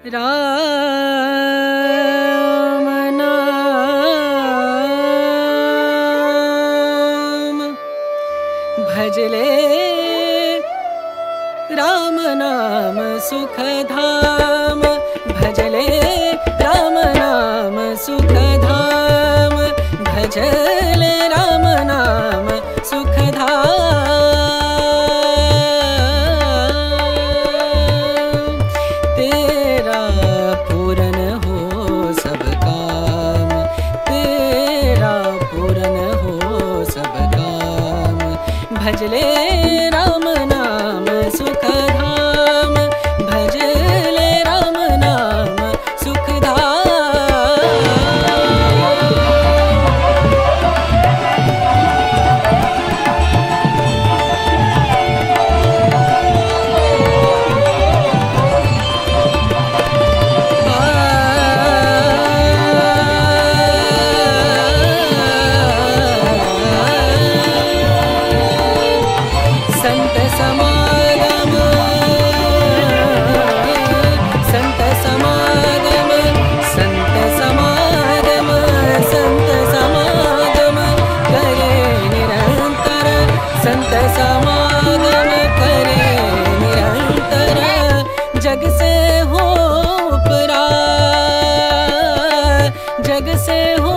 राम नाम भजले राम नाम सुख धाम भजले राम नाम सुख धाम भजले राम नाम सुख धाम तेरा पूरन हो सब काम तेरा पूरन हो सब काम भजले राम नाम सुख धाम भजले राम नाम सुख संत समागम संत समागम संत समागम संत समागम करे निरंतर संत समागम करे निरंतर जग से हो परा जग से हो